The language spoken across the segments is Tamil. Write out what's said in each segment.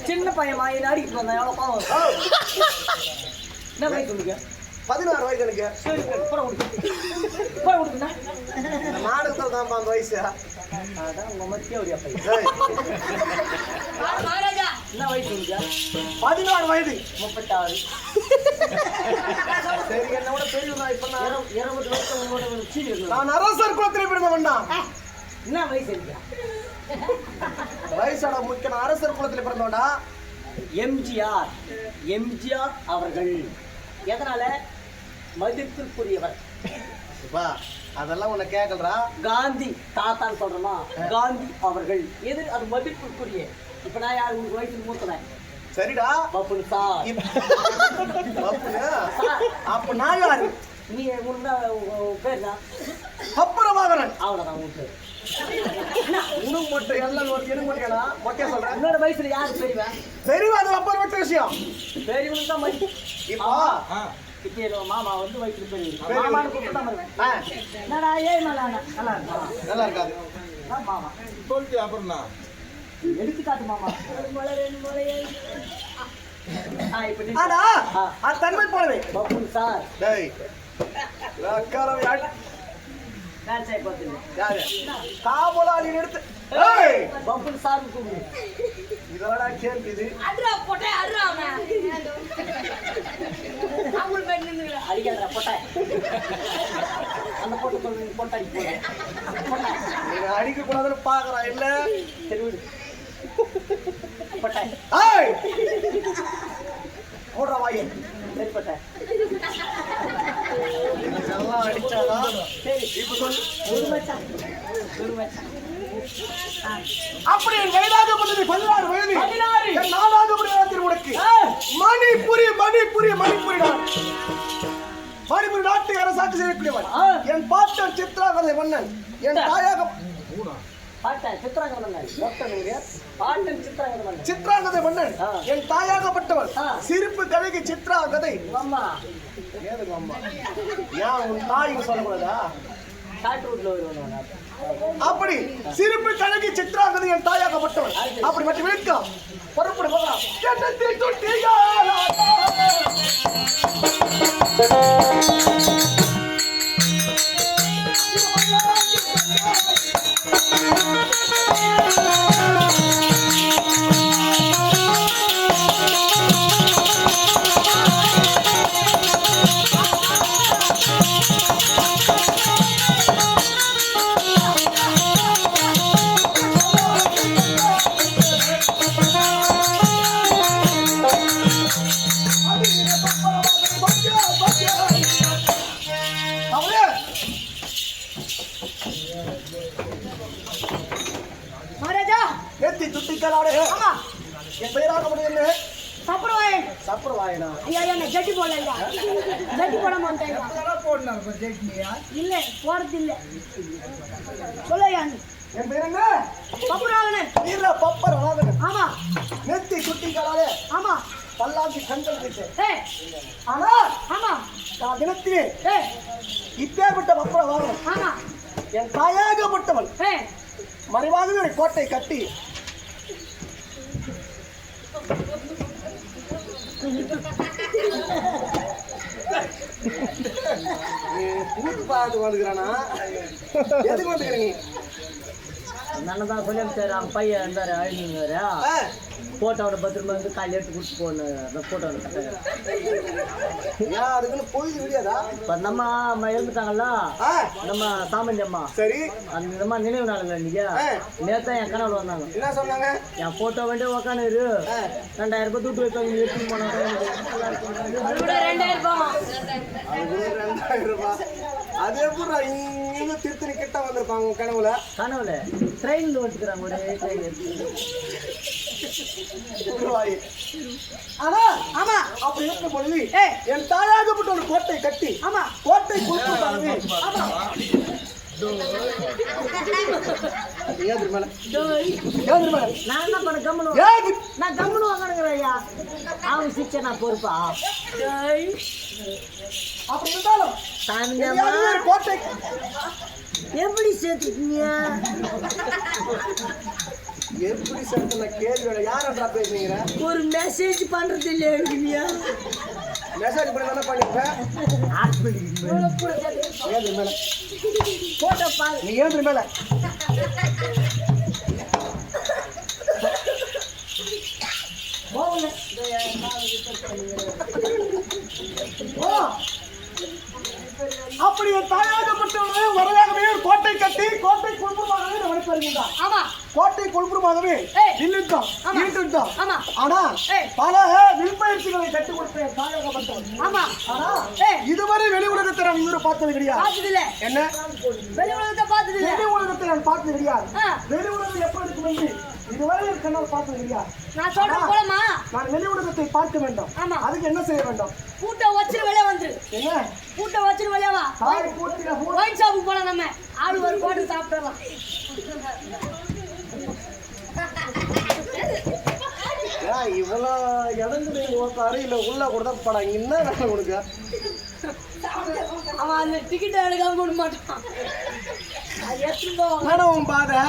சின்ன பையன் மாயினாடி வந்தா எவ்வளவு பாவம். என்ன வயசு சொல்லுங்க? 16 வயசு எனக்கு. சரி போட கொடுக்குண்ணா. மாடுக்கு தான் 5 வயசு. அதான் உங்க மத்திய ஒரு அப்பா. என்ன வயசு சொல்லுங்க? 16 வயது. 36. சரி என்னோட பெரியவனா இப்ப நான் 20 வருஷம் உங்களோட சீனி இருக்கு. நான் அரசர் குலத்திலே பிறந்தவன் தான். என்ன வயசு இல்லையா? வயசோட முக்கிய நான் அரசர் குலத்திலே பிறந்தவன்டா. எம்ஜிஆர் அவர்கள் எதனால மதிப்பிற்குரியவர். அதெல்லாம் உன்னை கேட்கலடா. காந்தி தாத்தான்னு சொல்றோமா, காந்தி அவர்கள் எது அது மதிப்பிற்குரிய. இப்ப நான் யாரு உங்களுக்கு வயசுக்கு மூத்தவன். சரிடா பப்புனு சார். அப்ப நான் யாரு? நீ முன்ன பேர் தான் அப்புறமாகறன். அவ்வளவுதான் உன் பேர். உனக்கு மட்டும் எல்லாம் ஒரு எனக்கு மட்டும் மொட்டையா சொல்றேன். இன்னொரு வயசுல யாரு பெரியவன்? பெரியவன் அது அப்புறமற்ற விஷயம். பெரியவனுக்கு தான் மதிப்பு. இப்போ மாமா வந்து வயசுல பெரியவன். மாமான்னு கூப்பிட்டு தான் வருவேன். என்னடா ஏய் மலானா நல்லா இருக்கா? நல்லா இருக்காது. மாமா சொல்லிட்டு அப்புறம்னா எடுத்துக்காட்டு மாமா. ஆனா அது தன்மை போலவே. Buffoon sir. டேய் லக்காரவை நான் சே போறது. யாரு? காபோலாலி எடுத்து. ஏய் பப்புன் சார் கூப்பிடு. இதோட கேள்வி இது. அட்ரா போட்டே அட்ரா அவன. அவள பேர் நின்னுடா. அடிக்கறா போட்டே. அந்த போட்டு சொல்லு போட்டு அடி போடு. நீங்க அடிக்க கூடாதுன்னு பாக்குறா இல்ல? சரி விடு. போட்டே. ஏய் ஓடுற வாயே. சரி போட்டே. இதெல்லாம் அடிச்சாடா. சரி இப்போ சொல்லு. ஒரு மச்சான். அப்படி என் வயதாகப்பட்டது 16 வயது. 16. என் நாடாகப்பட்ட உனக்கு மணிப்புரி நாட்டை அரசாட்சி செய்யக்கூடியவன். என் பாட்டன் சித்ராகதை மன்னன். என் தாயாக பாட்டன் சித்ராகதை மன்னன். சித்ராகதை மன்னன் என் தாயாகப்பட்டவன். சிரிப்பு கதைக்கு சித்ராகதை. அம்மா ஏதுங்க அம்மா? ஏன் உன் தாய் சொல்லக்கூடாதா? காட்டு ரோட்ல வருவாங்க. அப்படி சிரிப்பு கழகி சித்ராகதை என் தாயாகப்பட்டவன். அப்படி மட்டும் இருக்கான். புறப்பட போகலாம். மகாராஜா ஏத்தி துட்டிக்கலாடே. ஆமா என் பெயராக முடியும். சப்ரவாய் சப்ரவாயனா? ஐயா நான் ஜட்டி போடல. ஜட்டி போட மாட்டேன். இல்ல போறது இல்ல. சொல்லையா என் பேர் என்ன? பப்புராகனன். வீர பப்பராகனன். ஆமா நெத்தி துட்டிக்கலாடே. ஆமா பல்லாக்கி கண்கள் கிட்ட. ஏய் ஆனா ஆமா நான் தினத்திலே ஏய் இப்பேற்பட்ட பப்பராகனன். ஆமா என் தாயாகப்பட்டவள் ஏய் மறைவாக ஒரு கோட்டை கட்டி கூட்டு பார்த்து வந்துக்கிறானா? எதுக்கு வந்துக்கிற நீ? நல்லதான் சொல்லி சார் அவங்க பையன் இருந்தாரு அழிஞ்சுங்கிறாரு. போட்டோட பத்திரமா வந்து காலையில் எடுத்து கொடுத்து போகணும். போட்டோவில் கட்டாங்க. ஏன் அதுக்குன்னு பொழுது விடியாதா? இப்போ நம்ம எழுந்துட்டாங்கல்ல நம்ம சாமந்தி அம்மா. சரி அந்த விதமா நினைவு நாளுங்க இன்னைக்கு. நேத்தான் என் கனவுல வந்தாங்க. என்ன சொன்னாங்க? என் போட்டோ வேண்டிய உக்காந்து 2000 ரூபாய் துட்டு வைப்பாங்க. எடுத்துன்னு போனாங்க. அது கூட 2000 ரூபாய். அது 2000 ரூபாய். அது எப்படி இன்னும் திருத்தணி கிட்ட வந்திருப்பாங்க கனவுல? கனவுல ட்ரெயின்ல வந்துக்கிறாங்க. ஒரே ட்ரெயின் எடுத்து. ஆனா ஆமா அப்படி இருக்க பொழுது ஏய் என் தாயாகப்பட்ட ஒரு கோட்டை கட்டி ஆமா கோட்டை கொடுத்தாங்க. ஆமா ஏன் திரும்ப நான் என்ன பண்ண கம்முனு நான் கம்முனு வாங்கணுங்கிறேன் ஐயா அவங்க சிச்சை நான் பொறுப்பா அப்படி இருந்தாலும் கோட்டை எப்படி சேர்த்துக்கீங்க எப்படி சேர்த்துல கேள்வி யாரா பேசுறீங்க ஒரு மெசேஜ் பண்றது இல்லையா இருக்குங்க மெசேஜ் பண்ணி தானே பண்ணிருப்பேன் போட்டோ பா நீ ஏன் மேல அப்படி தாயாகப்பட்டவனே வரலாகவே ஒரு கோட்டை கட்டி கோட்டை குழுமமாகவே நடப்பாருங்க. ஆமா கோட்டை குழுமமாகவே இல்லிருந்தோம் இருந்திருந்தோம். ஆமா ஆனா பல வில்பயிற்சிகளை கற்றுக் கொடுத்த தாயாகப்பட்டவன். ஆமா ஆனா இதுவரை வெளி உலகத்தை நான் இவரை பார்த்தது கிடையாது. பார்த்தது இல்ல. என்ன வெளி உலகத்தை பார்த்தது இல்ல. வெளி உலகத்தை நான் பார்த்தது கிடையாது. வெளி உலகம் எப்படி இருக்கும் என்று இதுவரை என் கண்ணால் பார்த்தது கிடையாது. நான் சொல்றேன் போலமா நான் வெளி உலகத்தை பார்க்க வேண்டும். ஆமா அதுக்கு என்ன செய்ய வேண்டும்? பூட்டை வச்சிரு வெளியே வந்துரு. என்ன பூட்டை வச்சிரு வெளியே வா. ஒயின் ஷாப்புக்கு போலாம் நம்ம ஆளு ஒரு போட்டு சாப்பிடலாம். இவ்வளோ இடங்குது உக்காரு இல்லை உள்ள கூட படம் என்ன வேணும் உனக்கு? அவன் அந்த டிக்கெட் எடுக்காம விட மாட்டான். கனவும் பாதை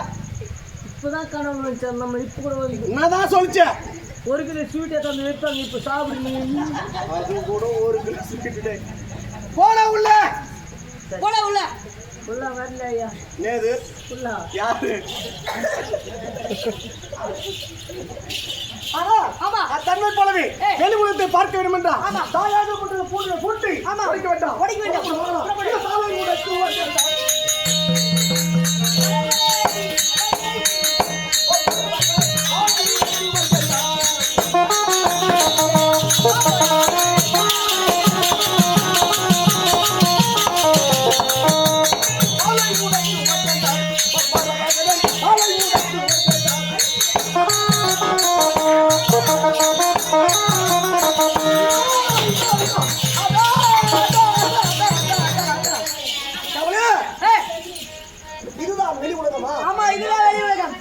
இப்பதான் கனவு நினைச்சேன் நம்ம இப்ப கூட என்னதான் சொல்லிச்சேன்? 1 கிலோ ஸ்வீட் எடுத்து வைப்பாங்க இப்ப சாப்பிடுங்க. அது கூட 1 கிலோ ஸ்வீட் போல உள்ள போல உள்ள உள்ள வரல ஐயா. நேது உள்ள யாரு? ஆமா தன்மை போலவே வெளி உலகத்தை பார்க்க வேண்டும் என்றா தாயாக பூட்டி உடைக்க வேண்டாம். உடைக்க வேண்டாம். இதுதான் வெளி உலகமா? ஆமா இதுதான் வெளி உலகம்.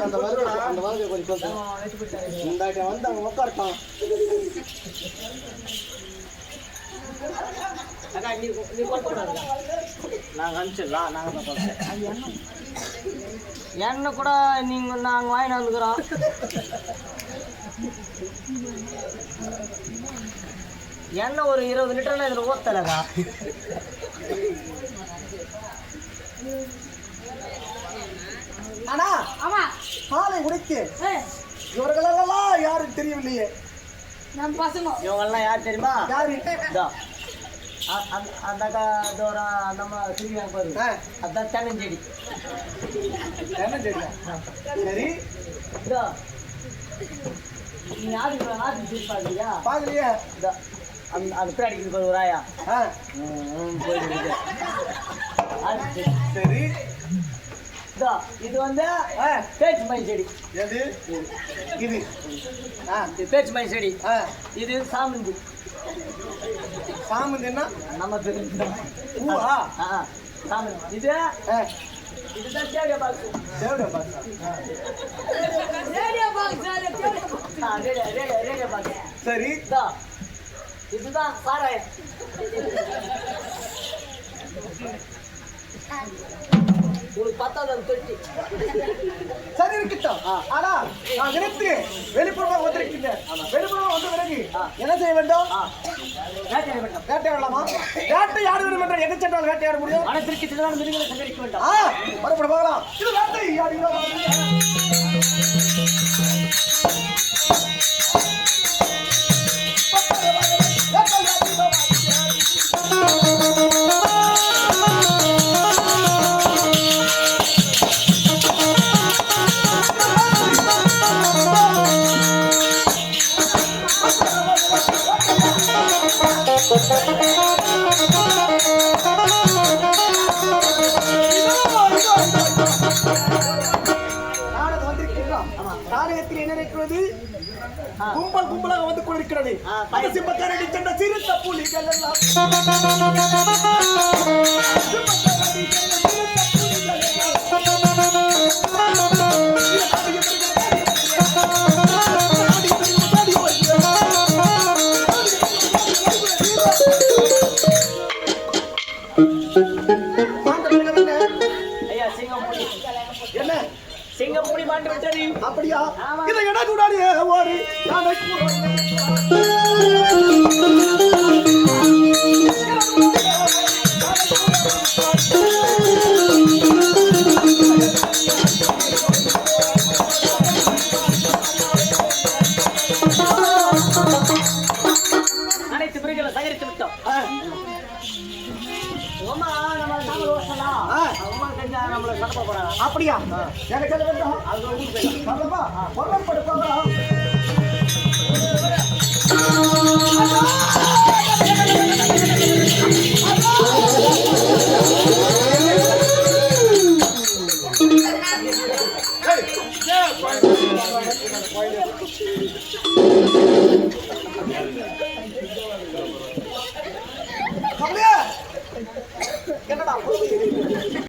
அந்த வருகை கொஞ்சம் இந்த வந்து அவங்க உட்கார்த்தான். நாங்கள் அனுப்பிச்சிடலாம். நாங்கள் தான் எண்ணெய் கூட நீங்கள் நாங்கள் வாங்கிட்டு வந்துக்கிறோம். எண்ணெய் ஒரு 20 லிட்டர்னா இதில் ஊற்றலக்கா. ஆனா ஆமா காலை உடைத்து இவர்களெல்லாம் யாரும் தெரியவில்லையே. நம்ம பசங்க இவங்கெல்லாம் யார் தெரியுமா? யாரு? அந்த நம்ம திருவிழா பாரு அதான் தென்னஞ்செடி. சரி நீ ஆதி திருப்பாங்க பாக்கலையே. அந்த பேர் அடிக்கிறது ஒரு ஆயா போயிட்டு. சரி இது வந்து பேச்சு மயில் செடி. எது இது? இது பேச்சு மயில் செடி. இது சாமந்தி. சாமந்தின்னா நம்ம பூவா? சாமந்தி. இதுதான் radio box. Radio box. Radio box radio box. சரி இதுதான் சாராயம். உங்களுக்கு 10வது தொட்டி. சரி இருக்கட்டும். ஆனா நான் நினைத்து வெளிப்புறமாக வந்திருக்கின்றேன். வெளிப்புறமாக வந்த பிறகு என்ன செய்ய வேண்டும்? வேட்டையாடலாமா? வேட்டையாட வேண்டும் என்ற எதை சென்றால் வேட்டையாட முடியும்? மனத்திற்கு சிலதான் மிருகங்களை சங்கரிக்க வேண்டும். மறுபடி போகலாம். இது வேட்டையாடுகிறோம். இருக்கிறது கும்பல் கும்பலாக வந்து கொண்டிருக்கிறது அந்த சிம்பக்காரடி சென்ற சிறுத்த புலிகள் எல்லாம் ஐயா சிங்கம்புலி என்ன சிங்கம்புலி மாண்டு விட்டது. அப்படியா இதை என்ன கூடாது ஓடி அனைத்து பிரிவுகளை சகரித்து விட்டோம். உமா நம்ம சாமி ரோசனா உமா செஞ்சா நம்மள சட்டப்ப போறாங்க. அப்படியா எனக்கு என்ன வேண்டாம் அது உங்களுக்கு தெரியும். சொல்லப்பா பொருள் படுப்பாங்களா என்னடா